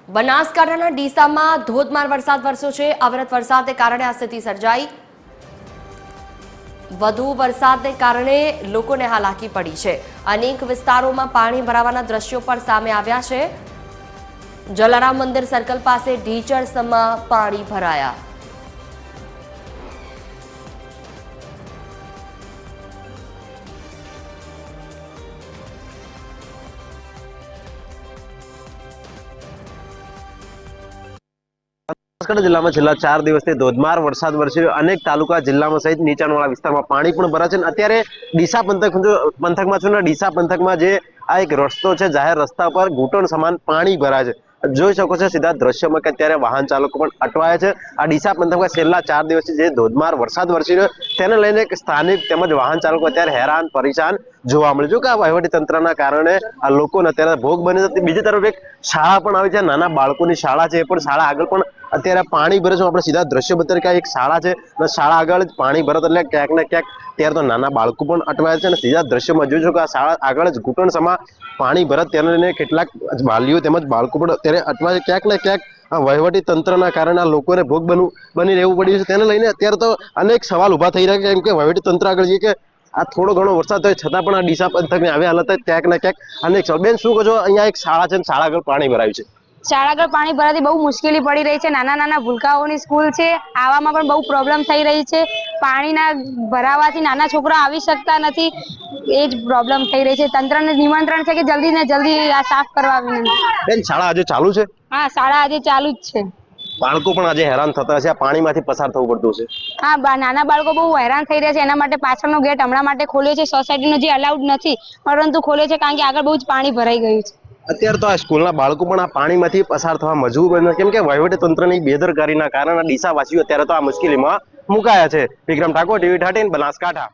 બનાસકાંઠાના ડીસામાં ધોધમાર વરસાદ વરસ્યો છે। અવિરત વરસાદને કારણે આ સ્થિતિ સર્જાઈ। વધુ વરસાદને કારણે લોકોને હાલાકી પડી છે। અનેક વિસ્તારોમાં પાણી ભરાવાના દ્રશ્યો પણ સામે આવ્યા છે। જલારામ મંદિર સર્કલ પાસે ઢીચણસમાં પાણી ભરાયા। બનાसकांठा जिल्लाમાં છેલ્લા 4 દિવસથી ધોધમાર વરસાદ વરસ્યો। અનેક તાલુકા જિલ્લામાં સહિત નીચાણવાળા વિસ્તારમાં પાણી પણ ભરાય છે। અત્યારે ડીસા પંથકમાં છું ને ડીસા પંથકમાં જે આ એક રસ્તો છે, જાહેર રસ્તા પર ઘૂંટણ સમાન પાણી ભરાય છે। જોઈ શકો છો સીધા દ્રશ્યોમાં કે અત્યારે વાહન ચાલકો પણ અટવાયા છે। આ ડીસા પંથકમાં છેલ્લા 4 દિવસથી જે ધોધમાર વરસાદ વરસી રહ્યો તેને લઈને સ્થાનિક તેમજ વાહન ચાલકો અત્યારે હેરાન પરેશાન જોવા મળે છે કે આ વહીવટી તંત્રના કારણે આ લોકોને અત્યારે ભોગ બની છે। બીજી તરફ એક શાળા પણ આવી છે, નાના બાળકોની શાળા છે, એ પણ શાળા આગળ પણ અત્યારે પાણી ભરે છે। આપણે સીધા દ્રશ્ય બતાવીએ કે એક શાળા છે અને શાળા આગળ પાણી ભરત એટલે ક્યાંક ને ક્યાંક ત્યારે તો નાના બાળકો પણ અટવાય છે અને સીધા દ્રશ્યમાં જોઈ શકો આ શાળા આગળ જ ઘૂંટણસમાં પાણી ભરત તેને લઈને કેટલાક વાલીઓ તેમજ બાળકો પણ અત્યારે અટવાય છે। ક્યાંક ને ક્યાંક આ વહીવટી તંત્રના કારણે આ લોકોને ભોગ બની રહેવું પડ્યું છે। તેને લઈને અત્યારે તો અનેક સવાલ ઉભા થઈ રહ્યા છે, કેમ કે વહીવટી તંત્ર આગળ છે કે આ થોડો ઘણો વરસાદ થાય છતાં પણ આ ડીસા પંથકની આવી હાલત ક્યાંક ને ક્યાંક અનેક બેન શું કહો છો? અહીંયા એક શાળા છે, શાળા આગળ પાણી ભરાયું છે। શાળા આગળ પાણી ભરાતી બહુ મુશ્કેલી પડી રહી છે। નાના નાના ભૂલકાઓની સ્કૂલ છે, આવામાં પણ બહુ પ્રોબ્લેમ થઈ રહી છે। પાણીના ભરાવાથી નાના છોકરા આવી શકતા નથી, એ જ પ્રોબ્લેમ થઈ રહી છે। તંત્રને નિમંત્રણ છે કે જલ્દી ને જલ્દી આ સાફ કરવા વિનંતી। બેન શાળા આજે ચાલુ છે? હા, શાળા આજે ચાલુ જ છે। બાળકો પણ આજે હેરાન થતા હશે, આ પાણીમાંથી પસાર થવું પડતું છે। હા, નાના બાળકો બહુ હેરાન થઈ રહ્યા છે। એના માટે પાછળનો ગેટ હમણાં માટે ખોલ્યો છે, સોસાયટીનો જે અલાઉડ નથી પરંતુ ખોલ્યો છે કારણ કે આગળ બહુ જ પાણી ભરાઈ ગયું છે। અત્યારે તો આ સ્કૂલના બાળકો પણ આ પાણીમાંથી પસાર થવા મજબૂર બન્યા, કેમ કે વહીવટી તંત્રની બેદરકારીના કારણે ડીસાવાસીઓ અત્યારે તો આ મુશ્કેલીમાં મુકાયા છે। વિક્રમ ઠાકોર, ટીવી 13 બનાસકાંઠા।